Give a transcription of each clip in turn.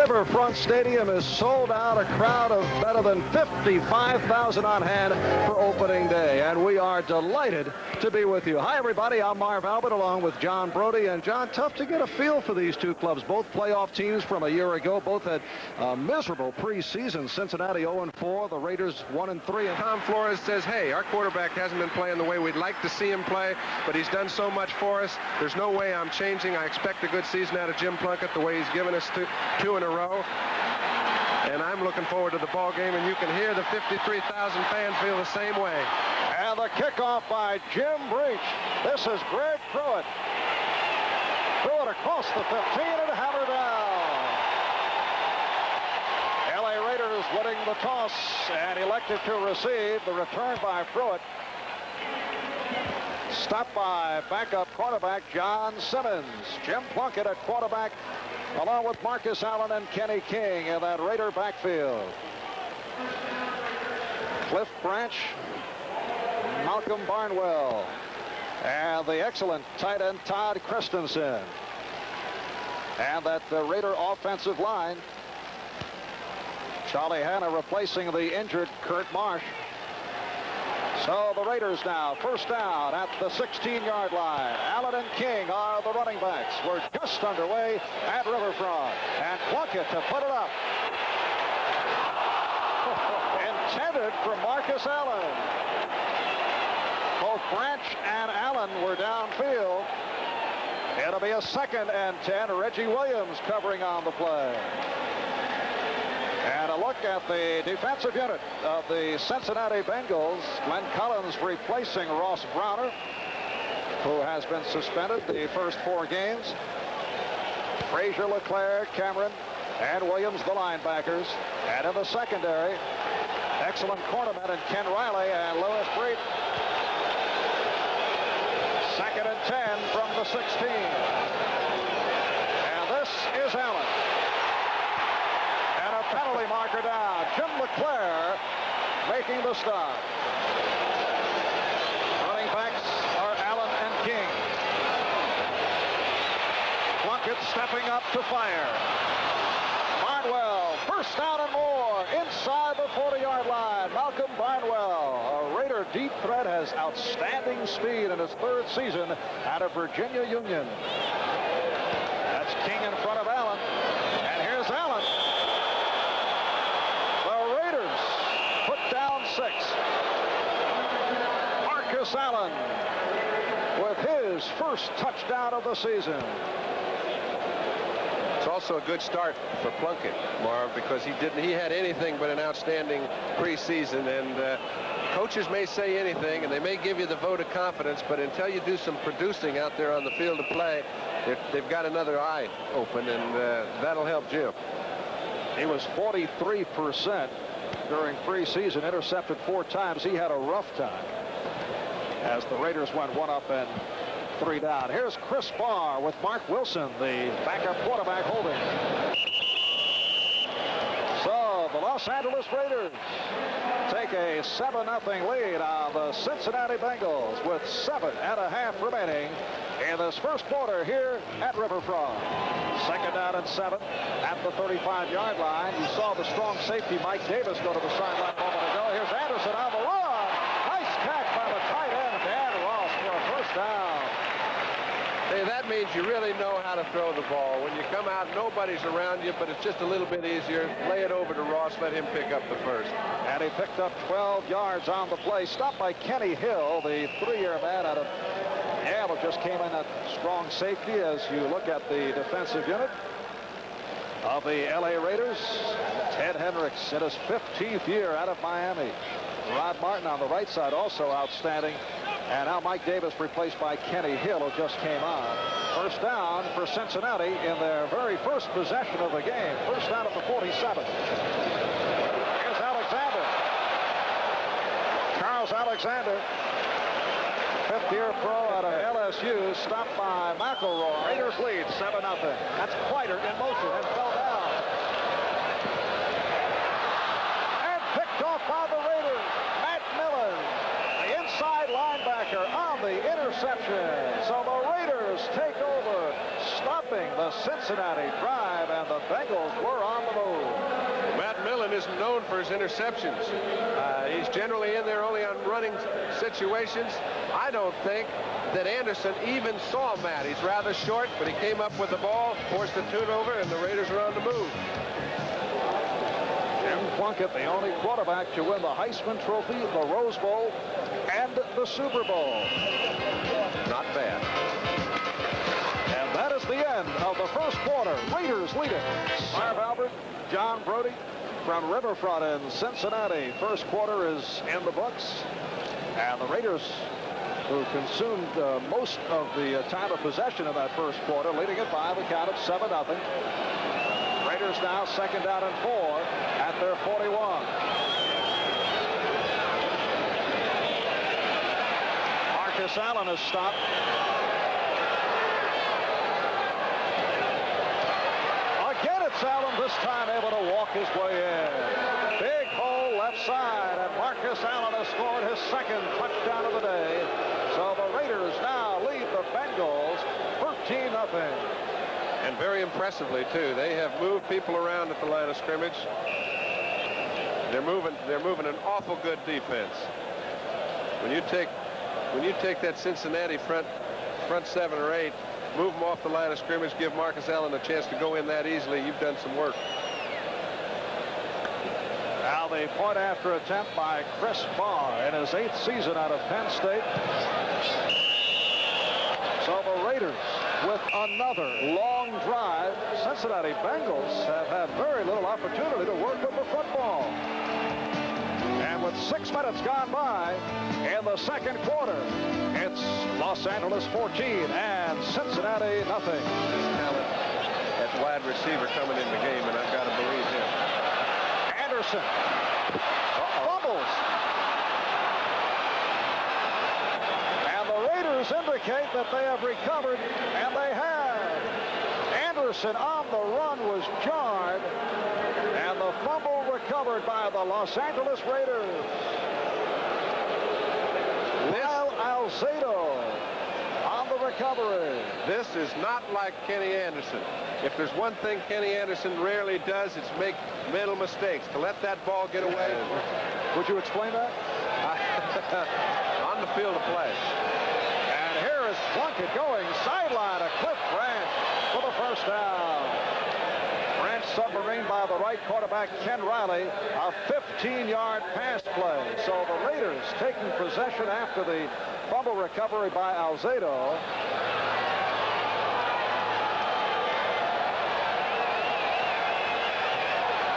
Riverfront Stadium is sold out, a crowd of better than 55,000 on hand for opening day, and we are delighted to be with you. Hi, everybody. I'm Marv Albert along with John Brody. And, John, tough to get a feel for these two clubs. Both playoff teams from a year ago. Both had a miserable preseason. Cincinnati 0-4, the Raiders 1-3. And Tom Flores says, hey, our quarterback hasn't been playing the way we'd like to see him play, but he's done so much for us. There's no way I'm changing. I expect a good season out of Jim Plunkett the way he's given us two in a row. And I'm looking forward to the ball game, and you can hear the 53,000 fans feel the same way. And the kickoff by Jim Breach. This is Greg Pruitt. Pruitt across the 15 and hammered down. LA Raiders winning the toss and elected to receive. The return by Pruitt. Stopped by backup quarterback John Simmons. Jim Plunkett at quarterback, along with Marcus Allen and Kenny King in that Raider backfield. Cliff Branch, Malcolm Barnwell, and the excellent tight end Todd Christensen. And that Raider offensive line, Charlie Hanna replacing the injured Kurt Marsh. So the Raiders now first down at the 16-yard line. Allen and King are the running backs. We're just underway at Riverfront. And Plunkett to put it up. Intended for Marcus Allen. Both Branch and Allen were downfield. It'll be a 2nd and 10. Reggie Williams covering on the play. And a look at the defensive unit of the Cincinnati Bengals. Glenn Collins replacing Ross Browner, who has been suspended the first 4 games. Frazier, LeClaire, Cameron, and Williams, the linebackers. And in the secondary, excellent cornermen in Ken Riley and Lewis Breed. 2nd and 10 from the 16. And this is Allen. And a penalty marker down. Jim LeClaire making the stop. Running backs are Allen and King. Plunkett stepping up to fire. Barnwell, first down and more, inside the 40-yard line. Malcolm Barnwell, a Raider deep threat, has outstanding speed in his 3rd season out of Virginia Union. That's King in front of Allen, and here's Allen. The Raiders put down 6. Marcus Allen with his first touchdown of the season. It's also a good start for Plunkett, Marv, because he had anything but an outstanding preseason. And coaches may say anything, and they may give you the vote of confidence, but until you do some producing out there on the field of play, they've got another eye open, and that'll help Jim. He was 43% during preseason, intercepted 4 times. He had a rough time as the Raiders went 1 up and 3 down. Here's Chris Barr with Mark Wilson, the backup quarterback, holding. So the Los Angeles Raiders take a 7-0 lead on the Cincinnati Bengals with 7.5 remaining in this first quarter here at Riverfront. 2nd down and 7 at the 35-yard line. You saw the strong safety Mike Davis go to the sideline a moment ago. Here's Anderson on the run. Nice catch by the tight end, Dan Ross, for a first down. Hey, that means you really know how to throw the ball. When you come out, nobody's around you, but it's just a little bit easier. Lay it over to Ross, let him pick up the first. And he picked up 12 yards on the play. Stopped by Kenny Hill, the 3-year man out of Yale, just came in at strong safety. As you look at the defensive unit of the LA Raiders, Ted Hendricks in his 15th year out of Miami. Rod Martin on the right side, also outstanding. And now Mike Davis replaced by Kenny Hill, who just came on. First down for Cincinnati in their very first possession of the game. First down at the 47. Here's Alexander. Charles Alexander, 5th-year pro out of LSU, stopped by McElroy. Raiders lead 7-0. That's Kleider in motion and fell down. And picked off by the Raiders. Matt Millen, the inside linebacker, on the interception. So the Raiders take over, stopping the Cincinnati drive, and the Bengals were on isn't known for his interceptions. He's generally in there only on running situations. I don't think that Anderson even saw Matt. He's rather short, but he came up with the ball, forced the turnover, and the Raiders are on the move. Jim Plunkett, the only quarterback to win the Heisman Trophy, the Rose Bowl, and the Super Bowl. Not bad. And that is the end of the first quarter. Raiders lead it. Marv Albert, John Brody from Riverfront in Cincinnati. First quarter is in the books. And the Raiders, who consumed most of the time of possession in that first quarter, leading it by the count of 7-0. Raiders now 2nd down and 4 at their 41. Marcus Allen is stopped. Again, it's Allen, this time able to walk his way in. Big hole left side, and Marcus Allen has scored his 2nd touchdown of the day. So the Raiders now lead the Bengals 13-0. And very impressively, too. They have moved people around at the line of scrimmage. They're moving an awful good defense. When you take that Cincinnati front 7 or 8, move them off the line of scrimmage, give Marcus Allen a chance to go in that easily, you've done some work. Now the point after attempt by Chris Barr in his 8th season out of Penn State. So the Raiders with another long drive. Cincinnati Bengals have had very little opportunity to work with the football. And with 6 minutes gone by in the second quarter, it's Los Angeles 14 and Cincinnati nothing. This talent at wide receiver coming in the game, and I've got to believe him. Anderson fumbles. And the Raiders indicate that they have recovered, and they have. Anderson on the run was jarred, and the fumble recovered by the Los Angeles Raiders. Lyle Alzado on the recovery. This is not like Kenny Anderson. If there's one thing Kenny Anderson rarely does, it's make mental mistakes. To let that ball get away. Would you explain that? On the field of play. And here is Plunkett going sideline to Cliff Branch for the first down. Branch submarine by the right quarterback Ken Riley. A 15-yard pass play. So the Raiders taking possession after the fumble recovery by Alzado.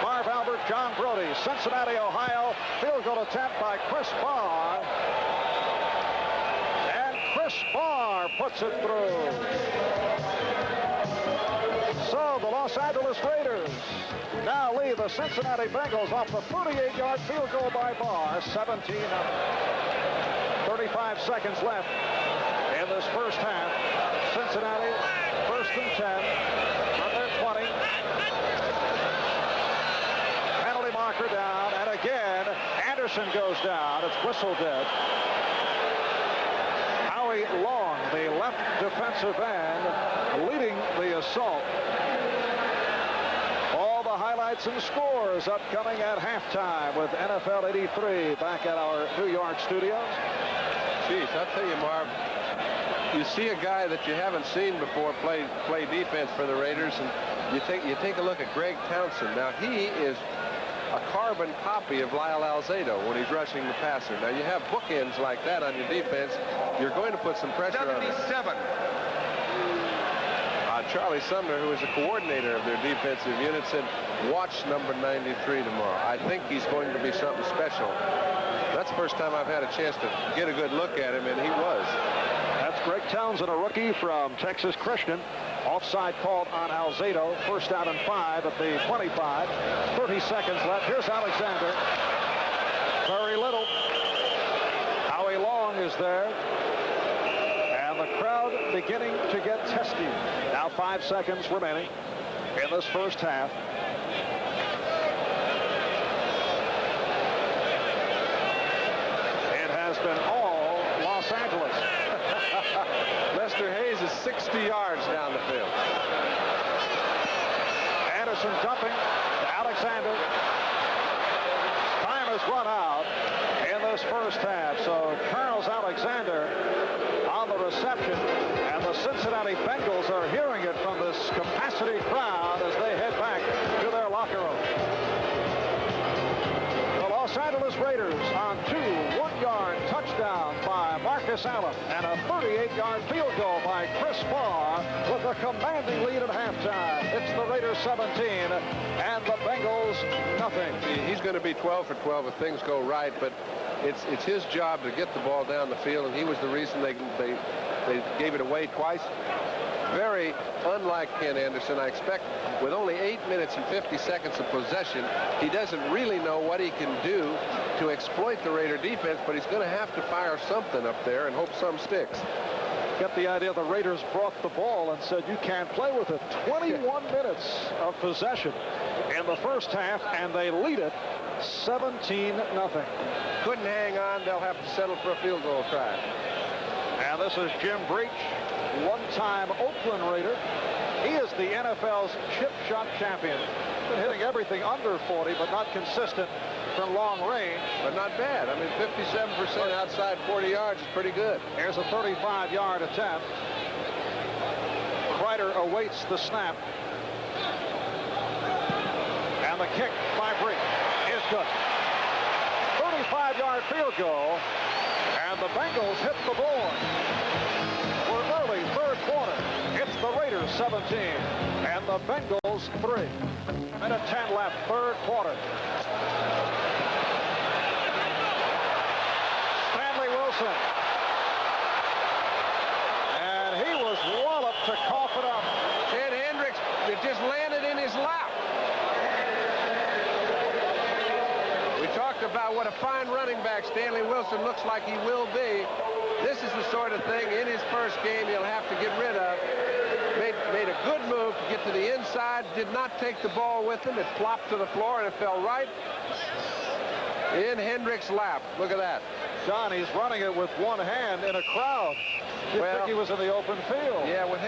Marv Albert, John Brody, Cincinnati, Ohio. Field goal attempt by Chris Barr. And Chris Barr puts it through. So the Los Angeles Raiders now lead the Cincinnati Bengals off the 38-yard field goal by Barr. 17-0. 35 seconds left in this first half. Cincinnati, 1st and 10 from their 20. Penalty marker down, and again, Anderson goes down. It's whistle dead. Howie Long, the left defensive end, leading the assault. All the highlights and scores upcoming at halftime with NFL 83 back at our New York studios. Geez, I'll tell you, Marv, you see a guy that you haven't seen before play defense for the Raiders, and you take a look at Greg Townsend. Now, he is a carbon copy of Lyle Alzado when he's rushing the passer. Now, you have bookends like that on your defense. You're going to put some pressure on it. 77. Charlie Sumner, who is a coordinator of their defensive unit, said, watch number 93 tomorrow. I think he's going to be something special. That's the first time I've had a chance to get a good look at him, and he was. That's Greg Townsend, a rookie from Texas Christian. Offside called on Alzado. 1st down and 5 at the 25. 30 seconds left. Here's Alexander. Very little. Howie Long is there. And the crowd beginning to get testy. Now 5 seconds remaining in this first half. It has been all Los Angeles. Lester Hayes is 60 yards down the field. Anderson dumping to Alexander. has run out in this first half. So Charles Alexander on the reception, and the Cincinnati Bengals are hearing it from this capacity crowd as they head back to their locker room. The Los Angeles Raiders on 2 one-yard touchdown by Marcus Allen and a 38-yard field goal by Chris Farr with a commanding lead at halftime. It's the Raiders 17 and the Bengals nothing. He's going to be 12 for 12 if things go right, but it's his job to get the ball down the field, and he was the reason they gave it away twice. Very unlike Ken Anderson. I expect with only 8 minutes and 50 seconds of possession, he doesn't really know what he can do to exploit the Raider defense, but he's going to have to fire something up there and hope some sticks. Get the idea the Raiders brought the ball and said you can't play with it. 21 minutes of possession in the first half, and they lead it 17-0. Couldn't hang on. They'll have to settle for a field goal try. And this is Jim Breach, one-time Oakland Raider. He is the NFL's chip shot champion. Been hitting everything under 40, but not consistent from long range. But not bad. I mean, 57% outside 40 yards is pretty good. Here's a 35-yard attempt. Kreider awaits the snap. And the kick by Breach is good. 35-yard field goal. And the Bengals hit the board. We're early third quarter. It's the Raiders 17 and the Bengals 3. Minute 10 left, third quarter. Stanley Wilson. And he was walloped to cough it up. Ted Hendricks, it just landed in his lap. We talked about what a fine running back Stanley Wilson looks like he will be. This is the sort of thing in his first game he'll have to get rid of. Made a good move to get to the inside, did not take the ball with him. It flopped to the floor and it fell right in Hendricks' lap. Look at that. John, he's running it with one hand in a crowd. You'd think he was in the open field. Yeah, with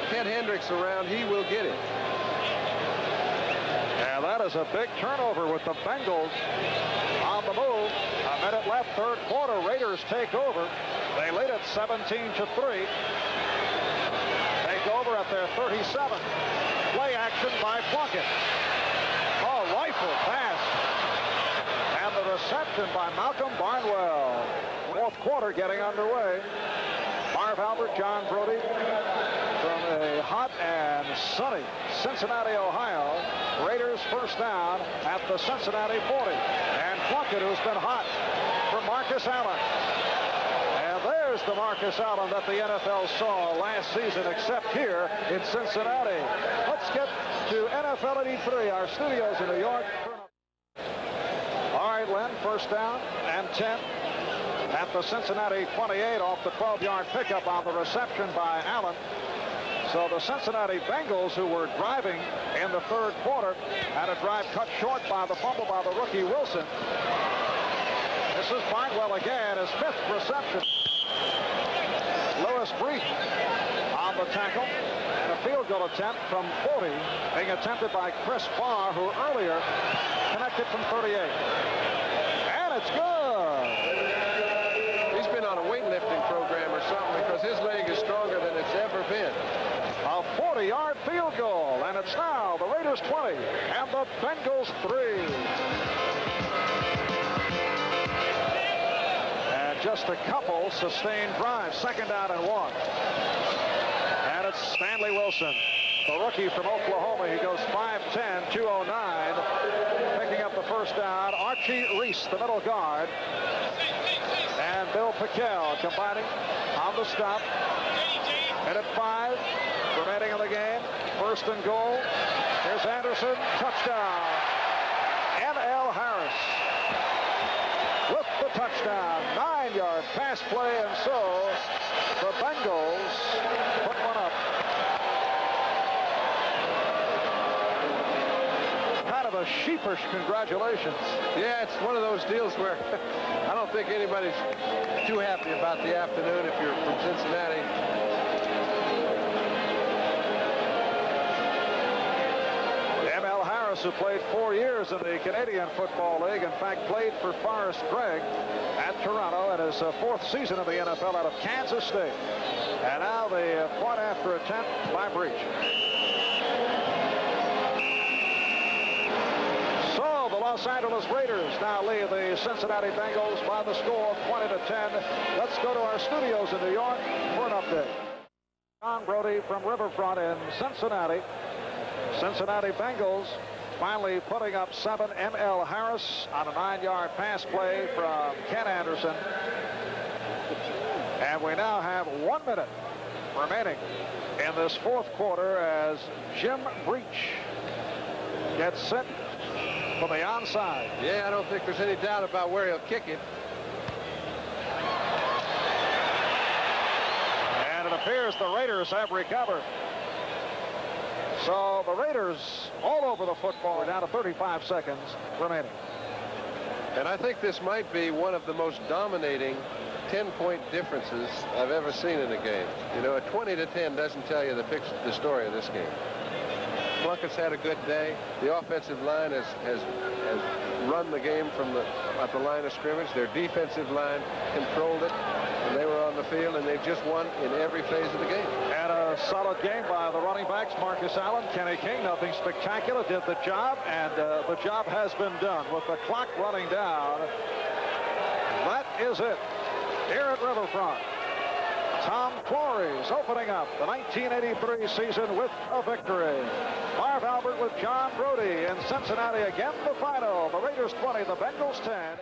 Ted Hendricks around, he will get it. And that is a big turnover with the Bengals on the move. A minute left, third quarter. Raiders take over. They lead it 17-3. Take over at their 37. Play action by Plunkett. Oh, rifle pass. And the reception by Malcolm Barnwell. Fourth quarter getting underway. Marv Albert, John Brody from a hot and sunny Cincinnati, Ohio. Raiders first down at the Cincinnati 40. And Plunkett, who's been hot, for Marcus Allen. And there's the Marcus Allen that the NFL saw last season, except here in Cincinnati. Let's get to NFL 83, our studios in New York. All right, Len, first down and 10 at the Cincinnati 28 off the 12-yard pickup on the reception by Allen. So the Cincinnati Bengals, who were driving in the third quarter, had a drive cut short by the fumble by the rookie Wilson. This is Barnwell again, his fifth reception. Lewis Breach on the tackle, and a field goal attempt from 40 being attempted by Chris Farr, who earlier connected from 38. And it's good. He's been on a weightlifting program or something, because his leg is stronger than it's ever been. A 40-yard field goal, and it's now the Raiders 20 and the Bengals 3. And just a couple sustained drives, second down and 1. And it's Stanley Wilson, the rookie from Oklahoma. He goes 5'10", 209, picking up the first down. Archie Reese, the middle guard, and Bill Piquel combining on the stop. Minute 5 remaining in the game. First and goal. Here's Anderson. Touchdown. N.L. Harris with the touchdown. 9-yard pass play, and so the Bengals put one up. Kind of a sheepish congratulations. Yeah, it's one of those deals where I don't think anybody's too happy about the afternoon if you're from Cincinnati. Morris, who played 4 years in the Canadian Football League, in fact played for Forrest Gregg at Toronto in his 4th season in the NFL out of Kansas State. And now the point after attempt by Breach. So the Los Angeles Raiders now lead the Cincinnati Bengals by the score of 20-10. Let's go to our studios in New York for an update. John Brody from Riverfront in Cincinnati. Cincinnati Bengals finally putting up 7. M.L. Harris on a 9-yard pass play from Ken Anderson. And we now have 1 minute remaining in this 4th quarter as Jim Breach gets set for the onside. Yeah, I don't think there's any doubt about where he'll kick it. And it appears the Raiders have recovered. So the Raiders all over the football. We're down to 35 seconds remaining. And I think this might be one of the most dominating 10-point differences I've ever seen in a game. You know, a 20-10 doesn't tell you the story of this game. Plunkett's had a good day. The offensive line has run the game from at the line of scrimmage. Their defensive line controlled it when they were on the field, and they've just won in every phase of the game. And a solid game by the running backs, Marcus Allen, Kenny King. Nothing spectacular, did the job, and the job has been done with the clock running down. That is it here at Riverfront. Tom Flores opening up the 1983 season with a victory. Marv Albert with John Brody in Cincinnati. Again, the final. The Raiders 20, the Bengals 10.